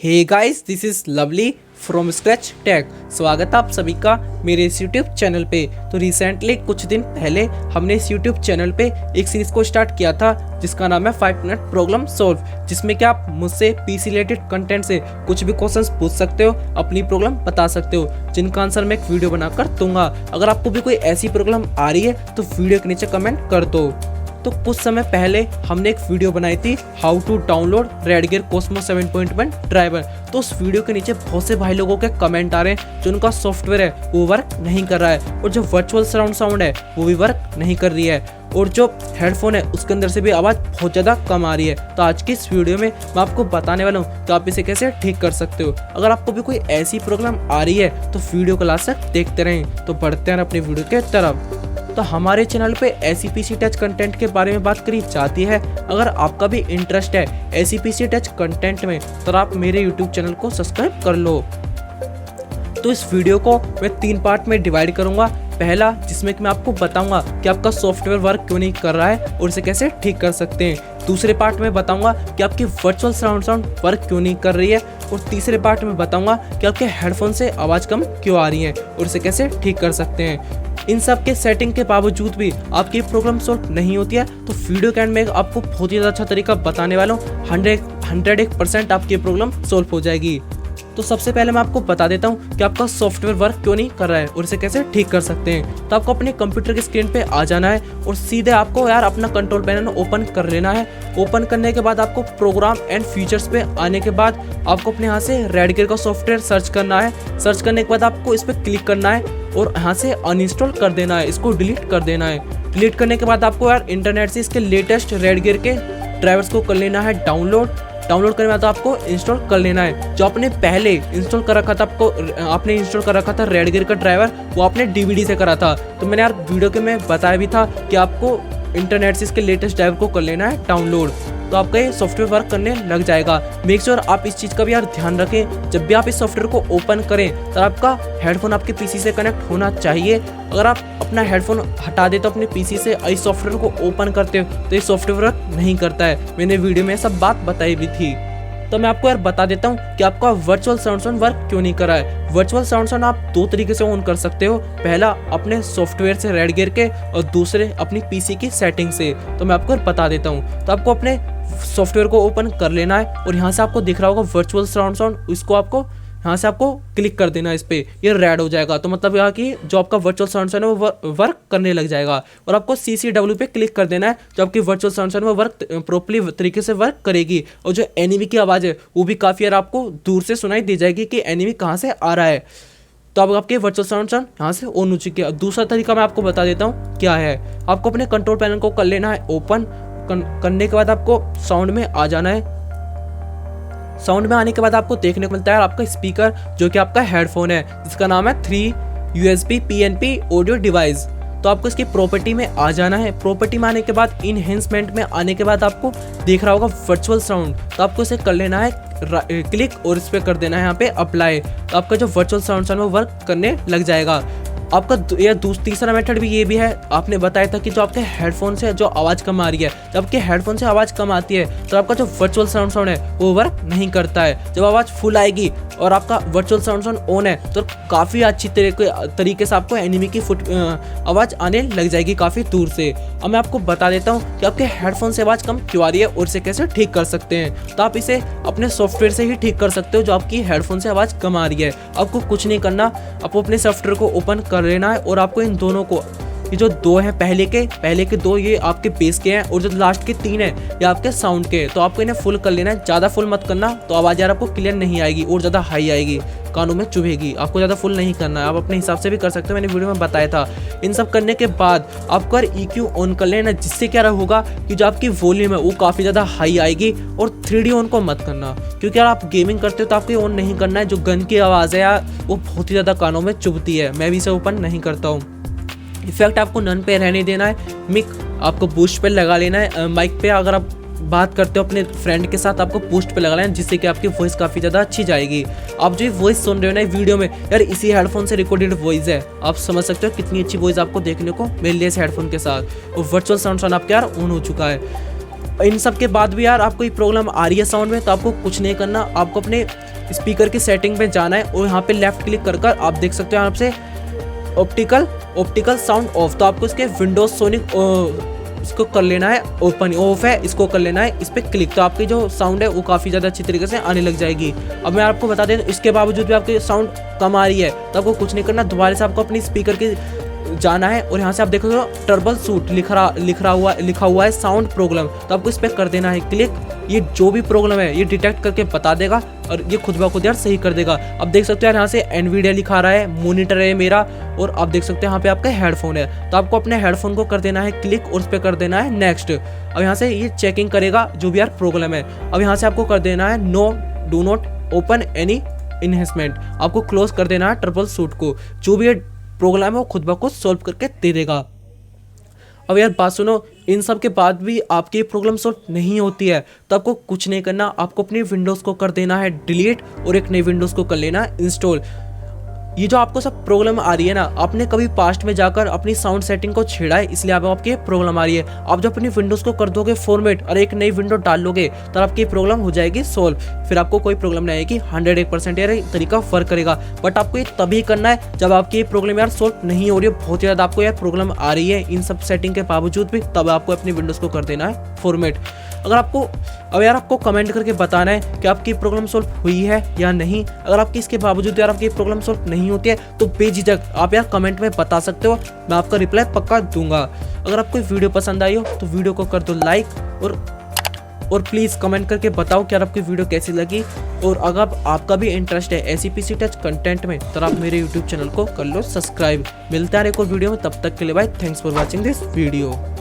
Hey guys, this is lovely from scratch tech. स्वागत है आप सभी का मेरे इस यूट्यूब चैनल पे। तो रिसेंटली कुछ दिन पहले हमने इस यूट्यूब चैनल पे एक सीरीज को स्टार्ट किया था जिसका नाम है 5 मिनट प्रॉब्लम सॉल्व, जिसमें कि आप मुझसे पीसी रिलेटेड कंटेंट से कुछ भी क्वेश्चंस पूछ सकते हो, अपनी प्रॉब्लम बता सकते हो, जिनका आंसर मैं एक वीडियो बनाकर दूंगा। अगर आपको भी कोई ऐसी प्रॉब्लम आ रही है तो वीडियो के नीचे कमेंट कर दो। तो कुछ समय पहले हमने एक वीडियो बनाई थी how to download Redgear Cosmo 7.1 driver. तो उस वीडियो के नीचे बहुत से भाई लोगों के कमेंट आ रहे हैं जो उनका सॉफ्टवेयर है वो वर्क नहीं कर रहा है, और जो वर्चुअल सराउंड साउंड है वो भी वर्क नहीं कर रही है, और जो हेडफोन है उसके अंदर से भी आवाज़ बहुत ज़्यादा कम आ रही है। तो आज की इस वीडियो में मैं आपको बताने वाला हूँ कि आप इसे कैसे ठीक कर सकते हो। अगर आपको भी कोई ऐसी प्रॉब्लम आ रही है तो वीडियो को लास्ट तक देखते रहें। तो बढ़ते हैं अपनी वीडियो के तरफ। तो हमारे चैनल पे ऐसी पीसी टच कंटेंट के बारे में बात करी जाती है। अगर आपका भी इंटरेस्ट है ऐसी पीसी टच कंटेंट में तो आप मेरे यूट्यूब चैनल को सब्सक्राइब कर लो। तो इस वीडियो को मैं 3 पार्ट में डिवाइड करूंगा। पहला, जिसमें कि मैं आपको बताऊंगा कि आपका सॉफ्टवेयर वर्क क्यों नहीं कर रहा है और इसे कैसे ठीक कर सकते हैं। दूसरे पार्ट में बताऊंगा कि आपकी वर्चुअल साउंड वर्क क्यों नहीं कर रही है, और तीसरे पार्ट में बताऊंगा कि आपके हेडफोन से आवाज़ कम क्यों आ रही है और इसे कैसे ठीक कर सकते हैं। इन सब के सेटिंग के बावजूद भी आपकी प्रॉब्लम सॉल्व नहीं होती है तो वीडियो के एंड में आपको बहुत ही अच्छा तरीका बताने वाला हूँ। 100% आपकी प्रॉब्लम सॉल्व हो जाएगी। तो सबसे पहले मैं आपको बता देता हूँ कि आपका सॉफ्टवेयर वर्क क्यों नहीं कर रहा है और इसे कैसे ठीक कर सकते हैं। तो आपको अपने कंप्यूटर की स्क्रीन पे आ जाना है और सीधे आपको अपना कंट्रोल पैनल ओपन कर लेना है। ओपन करने के बाद आपको प्रोग्राम एंड फीचर्स पे आने के बाद आपको अपने यहाँ से Redgear का सॉफ्टवेयर सर्च करना है। सर्च करने के बाद आपको इस पर क्लिक करना है और यहाँ से अनइंस्टॉल कर देना है, इसको डिलीट कर देना है। डिलीट करने के बाद आपको इंटरनेट से इसके लेटेस्ट Redgear के ड्राइवर्स को कर लेना है डाउनलोड करने के बाद आपको इंस्टॉल कर लेना है। जो आपने पहले इंस्टॉल कर रखा था, आपने इंस्टॉल कर रखा था Redgear का ड्राइवर, वो आपने डीवीडी से करा था। तो मैंने वीडियो के में बताया भी था कि आपको इंटरनेट से इसके लेटेस्ट ड्राइवर को कर लेना है डाउनलोड, तो आपका ये सॉफ्टवेयर वर्क करने लग जाएगा। मेक श्योर आप इस चीज़ का भी ध्यान रखें, जब भी आप इस सॉफ्टवेयर को ओपन करें तो आपका हेडफोन आपके पीसी से कनेक्ट होना चाहिए। अगर आप अपना हेडफोन हटा दे तो अपने पीसी से इस सॉफ्टवेयर को ओपन करते हो तो ये सॉफ्टवेयर वर्क नहीं करता है। मैंने वीडियो में सब बात बताई भी थी। तो मैं आपको बता देता हूँ कि आपका वर्चुअल साउंड वर्क क्यों नहीं कर रहा है। वर्चुअल साउंड आप 2 तरीके से ऑन कर सकते हो। पहला अपने सॉफ्टवेयर से Redgear के, और दूसरे अपनी पीसी की सेटिंग से। तो मैं आपको बता देता हूँ। तो आपको अपने सॉफ्टवेयर को ओपन कर लेना है और यहाँ से आपको दिख रहा होगा वर्चुअल साउंड, इसको आपको यहाँ से आपको क्लिक कर देना है। इस पे ये रेड हो जाएगा, तो मतलब यहाँ की जो आपका वर्चुअल साउंड है वो वर्क करने लग जाएगा। और आपको CCW पे क्लिक कर देना है, जो आपकी वर्चुअल साउंड है वो वर्क प्रॉपर्ली तरीके से वर्क करेगी। और जो एनिमी की आवाज़ है वो भी काफ़ी आपको दूर से सुनाई दे जाएगी कि एनिमी कहाँ से आ रहा है। तो अब आपके वर्चुअल साउंड यहाँ से ऑन हो चुकी है। दूसरा तरीका मैं आपको बता देता हूँ क्या है। आपको अपने कंट्रोल पैनल को कर लेना है ओपन। करने के बाद आपको साउंड में आ जाना है। साउंड में आने के बाद आपको देखने को मिलता है आपका स्पीकर, जो कि आपका हेडफोन है, जिसका नाम है 3 USB PNP ऑडियो डिवाइस। तो आपको इसकी प्रॉपर्टी में आ जाना है। प्रॉपर्टी में आने के बाद इनहेंसमेंट में आने के बाद आपको देख रहा होगा वर्चुअल साउंड, तो आपको इसे कर लेना है क्लिक और इस पर कर देना है यहाँ पे अप्लाई। तो आपका जो वर्चुअल साउंड है वो वर्क करने लग जाएगा। आपका यह तीसरा मेथड भी ये भी है। आपने बताया था कि जो आपके हेडफोन से जो आवाज़ कम आ रही है, जब आपके हेडफोन से आवाज़ कम आती है तो आपका जो वर्चुअल साउंड है वो वर्क नहीं करता है। जब आवाज़ फुल आएगी और आपका वर्चुअल साउंड ऑन है तो काफ़ी अच्छी तरीके से आपको एनिमी की आवाज़ आने लग जाएगी काफ़ी दूर से। अब मैं आपको बता देता हूँ कि आपके हेडफोन से आवाज़ कम क्यों आ रही है और इसे कैसे ठीक कर सकते हैं। तो आप इसे अपने सॉफ्टवेयर से ही ठीक कर सकते हो जो आपकी हेडफोन से आवाज़ कम आ रही है। आपको कुछ नहीं करना, आपको अपने सॉफ्टवेयर को ओपन कर लेना है और आपको इन दोनों को, ये जो 2 हैं पहले के 2 ये आपके बेस के हैं, और जो लास्ट के 3 हैं ये आपके साउंड के। तो आपको इन्हें फुल कर लेना है। ज़्यादा फुल मत करना, तो आवाज़ आपको क्लियर नहीं आएगी और ज़्यादा हाई आएगी, कानों में चुभेगी। आपको ज़्यादा फुल नहीं करना है, आप अपने हिसाब से भी कर सकते हो, मैंने वीडियो में बताया था। इन सब करने के बाद आपको EQ ऑन कर लेना, जिससे क्या होगा कि जो आपकी वॉल्यूम है वो काफ़ी ज़्यादा हाई आएगी। और 3D ऑन को मत करना, क्योंकि अगर आप गेमिंग करते हो तो आपको ऑन नहीं करना है। जो गन की आवाज़ है यार वो बहुत ही ज़्यादा कानों में चुभती है, मैं भी इसे ओपन नहीं करता हूँ। इफेक्ट आपको नन पे रहने देना है। मिक आपको बूस्ट पे लगा लेना है। माइक पे अगर आप बात करते हो अपने फ्रेंड के साथ, आपको बूस्ट पे लगा लेना, जिससे कि आपकी वॉइस काफ़ी ज़्यादा अच्छी जाएगी। आप जो वॉइस सुन रहे हो ना वीडियो में, यार इसी हेडफोन से रिकॉर्डेड वॉइस है। आप समझ सकते हो कितनी अच्छी वॉइस आपको देखने को मिल रही है इस हेडफोन के साथ। और वर्चुअल साउंड आपके यार ऑन हो चुका है। इन सब के बाद भी यार आपको ये प्रॉब्लम आ रही है साउंड में, तो आपको कुछ नहीं करना, आपको अपने स्पीकर की सेटिंग में जाना है और यहाँ पे लेफ्ट क्लिक कर आप देख सकते हो यहाँ से ऑप्टिकल साउंड ऑफ। तो आपको इसके विंडोज सोनिक इसको कर लेना है, ओपन ऑफ है इसको कर लेना है, इस पर क्लिक, तो आपकी जो साउंड है वो काफ़ी ज़्यादा अच्छी तरीके से आने लग जाएगी। अब मैं आपको बता दें, इसके बावजूद भी आपकी साउंड कम आ रही है तो आपको कुछ नहीं करना, दोबारा से आपको अपनी स्पीकर की जाना है और यहाँ से आप देखोगे टर्बल सूट लिखा हुआ है साउंड प्रॉब्लम, तो आपको इस पर कर देना है क्लिक। ये जो भी प्रॉब्लम है ये डिटेक्ट करके बता देगा और ये खुद ब खुद यार सही कर देगा। अब देख सकते हो यार यहाँ से एनवीडिया लिखा रहा है, मॉनिटर है मेरा, और आप देख सकते हो यहाँ पे आपका हेडफोन है, तो आपको अपने हेडफोन को कर देना है क्लिक और उस पर कर देना है नेक्स्ट। अब यहाँ से ये चेकिंग करेगा जो भी यार प्रॉब्लम है। अब यहाँ से आपको कर देना है no do not open any enhancement, आपको क्लोज कर देना है ट्रबल सूट को, जो भी प्रॉब्लम है वो खुद ब खुद सॉल्व करके दे देगा। अब यार बात सुनो, इन सब के बाद भी आपकी प्रॉब्लम सॉल्व नहीं होती है तो आपको कुछ नहीं करना, आपको अपनी विंडोज़ को कर देना है डिलीट और एक नई विंडोज़ को कर लेना है इंस्टॉल। ये जो आपको सब प्रॉब्लम आ रही है ना, आपने कभी पास्ट में जाकर अपनी साउंड सेटिंग को छेड़ा है इसलिए आपकी प्रॉब्लम आ रही है। आप जब अपनी विंडोज़ को कर दोगे फॉर्मेट और एक नई विंडो डाल लोगे तो आपकी प्रॉब्लम हो जाएगी सॉल्व, फिर आपको कोई प्रॉब्लम नहीं आएगी, 101% यार तरीका वर्क करेगा। बट आपको ये तभी करना है जब आपकी प्रॉब्लम यार सॉल्व नहीं हो रही है, बहुत ज़्यादा आपको यार प्रॉब्लम आ रही है इन सब सेटिंग के बावजूद भी, तब आपको अपनी विंडोज़ को कर देना है फॉर्मेट। अगर आपको अब यार आपको कमेंट करके बताना है कि आपकी प्रॉब्लम सॉल्व हुई है या नहीं। अगर आपकी इसके बावजूद यार आपकी प्रॉब्लम सॉल्व नहीं होती है तो बेझिझक आप यार कमेंट में बता सकते हो, मैं आपका रिप्लाई पक्का दूंगा। अगर आपको वीडियो पसंद आई हो तो वीडियो को कर दो लाइक और प्लीज़ कमेंट करके बताओ कि यार आपकी वीडियो कैसी लगी। और अगर आपका भी इंटरेस्ट है ऐसी पीसी टच कंटेंट में तो आप मेरे यूट्यूब चैनल को कर लो सब्सक्राइब। मिलता है एक और वीडियो में, तब तक के लिए bye, thanks for watching this video.